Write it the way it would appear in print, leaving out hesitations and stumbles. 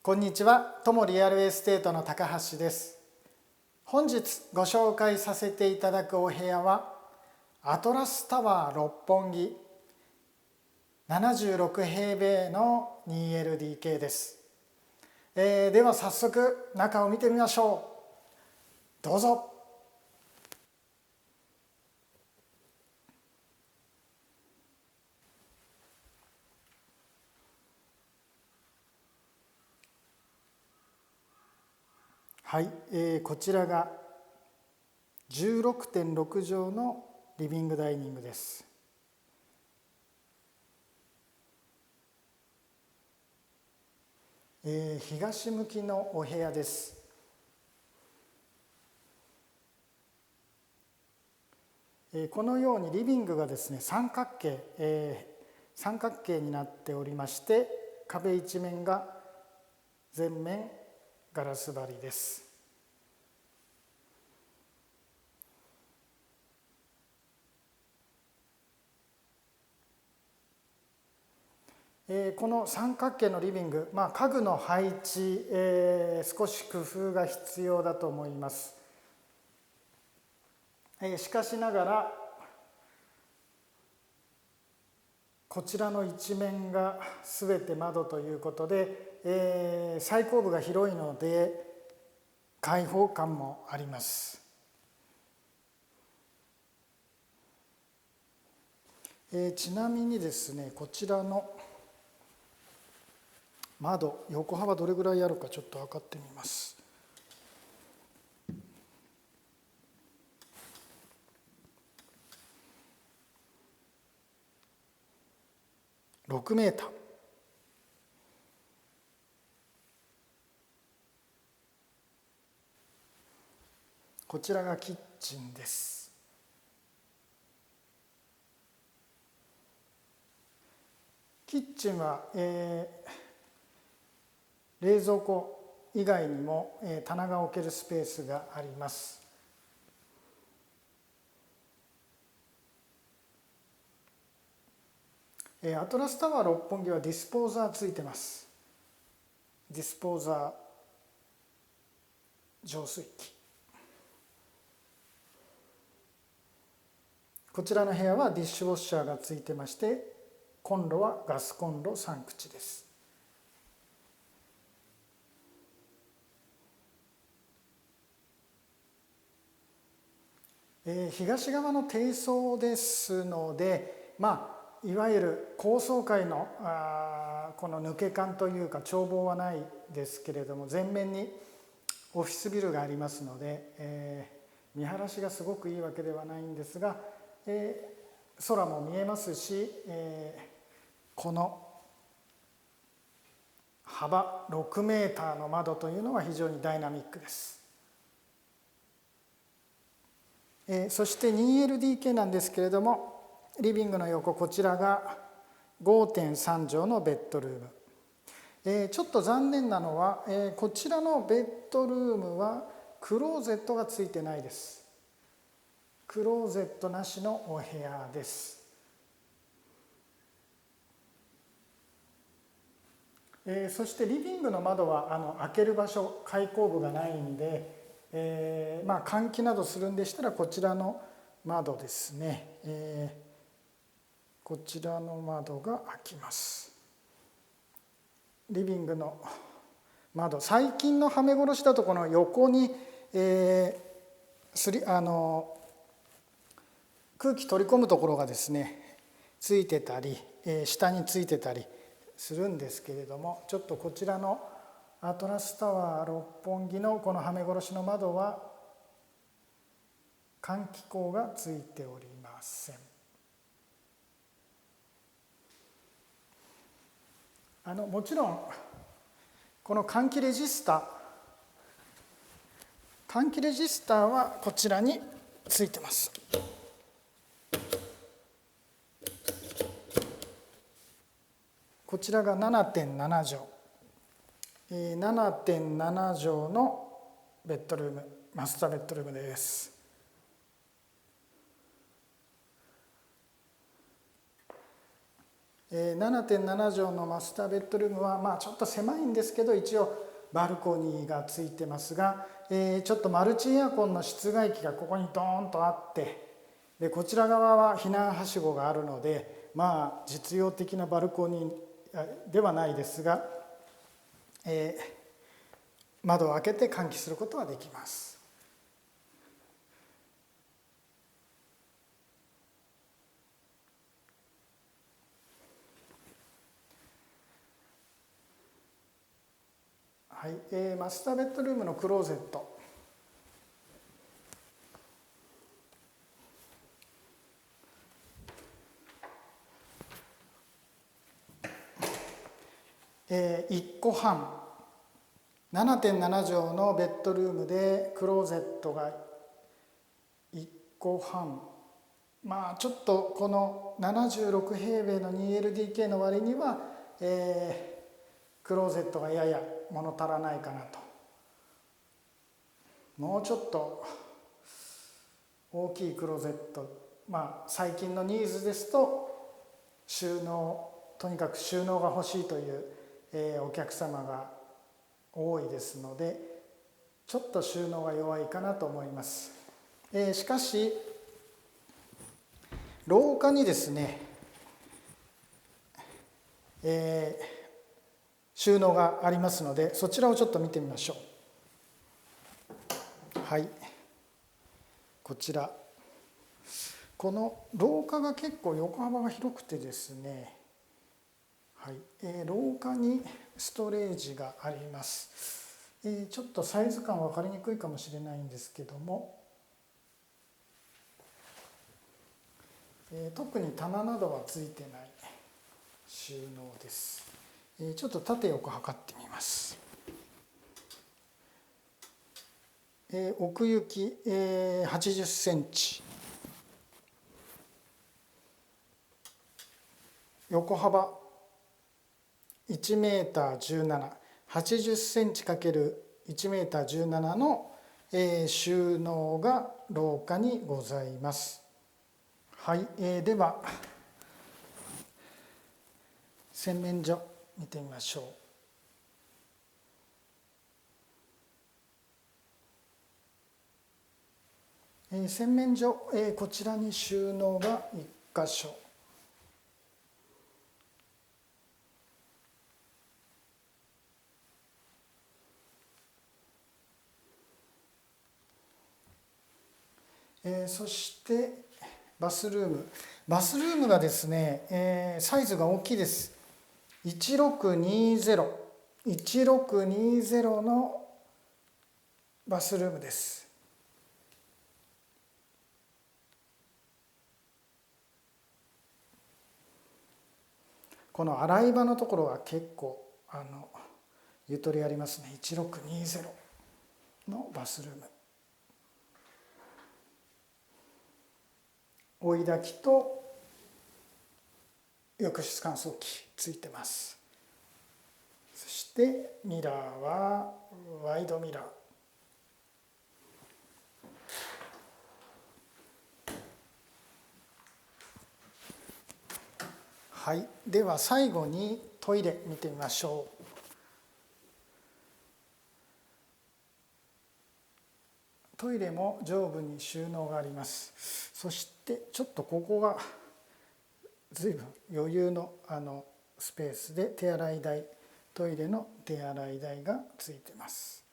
こんにちは、友リアルエステートの高橋です。本日ご紹介させていただくお部屋はアトラスタワー六本木76平米の 2LDK です。では早速中を見てみましょう。どうぞ。はい、こちらが 16.6 畳のリビングダイニングです。東向きのお部屋です。このようにリビングがですね三角形になっておりまして、壁一面が全面ガラス張りです。この三角形のリビング、家具の配置、少し工夫が必要だと思います。しかしながらこちらの一面が全て窓ということで、最後部が広いので開放感もあります。ちなみにですね、こちらの窓、横幅どれぐらいあるかちょっと測ってみます。6メーター。こちらがキッチンです。キッチンは、冷蔵庫以外にも、棚が置けるスペースがあります。アトラスタワー六本木はディスポーザーついてます。ディスポーザー浄水器。こちらの部屋はディッシュウォッシャーがついてまして、コンロはガスコンロ3口です。東側の低層ですので、いわゆる高層階のこの抜け感というか眺望はないですけれども、前面にオフィスビルがありますので、見晴らしがすごくいいわけではないんですが、空も見えますし、この幅6メーターの窓というのは非常にダイナミックです。そして 2LDK なんですけれども、リビングの横、こちらが 5.3 畳のベッドルーム。ちょっと残念なのは、こちらのベッドルームはクローゼットがついてないです。クローゼットなしのお部屋です。そしてリビングの窓は開ける場所、開口部がないんで、換気などするんでしたらこちらの窓ですね、こちらの窓が開きます。リビングの窓、最近のはめ殺しだとこの横に、空気取り込むところがですねついてたり、下についてたりするんですけれども、ちょっとこちらのアトラスタワー六本木のこのはめ殺しの窓は換気口がついておりません。もちろんこの換気レジスターはこちらについてます。こちらが 7.7 畳。7.7 畳のベッドルーム、マスターベッドルームです。7.7 畳のマスターベッドルームはちょっと狭いんですけど、一応バルコニーがついてますが、ちょっとマルチエアコンの室外機がここにドーンとあって、でこちら側は避難はしごがあるので、実用的なバルコニーではないですが、窓を開けて換気することはできます。はい、マスターベッドルームのクローゼット、1個半、7.7 畳のベッドルームでクローゼットが1個半、ちょっとこの76平米の 2LDK の割には、クローゼットがやや物足らないかなと。もうちょっと大きいクローゼット、最近のニーズですととにかく収納が欲しいという、お客様が多いですので、ちょっと収納が弱いかなと思います。しかし廊下にですね、収納がありますので、そちらをちょっと見てみましょう。はい、こちら、この廊下が結構横幅が広くてですね、はい、廊下にストレージがあります。ちょっとサイズ感分かりにくいかもしれないんですけども、特に棚などはついてない収納です。ちょっと縦横測ってみます。奥行き、80センチ、横幅1メーター17、80センチ ×1 メーター17の、収納が廊下にございます。はい、では洗面所見てみましょう。洗面所、こちらに収納が1箇所。そしてバスルームがですね、サイズが大きいです。1620のバスルームです。この洗い場のところは結構ゆとりありますね。1620のバスルーム、追い焚きと浴室乾燥機ついてます。そしてミラーはワイドミラー。はい、では最後にトイレ見てみましょう。トイレも上部に収納があります。そしてちょっとここが随分余裕のスペースで、トイレの手洗い台がついてます。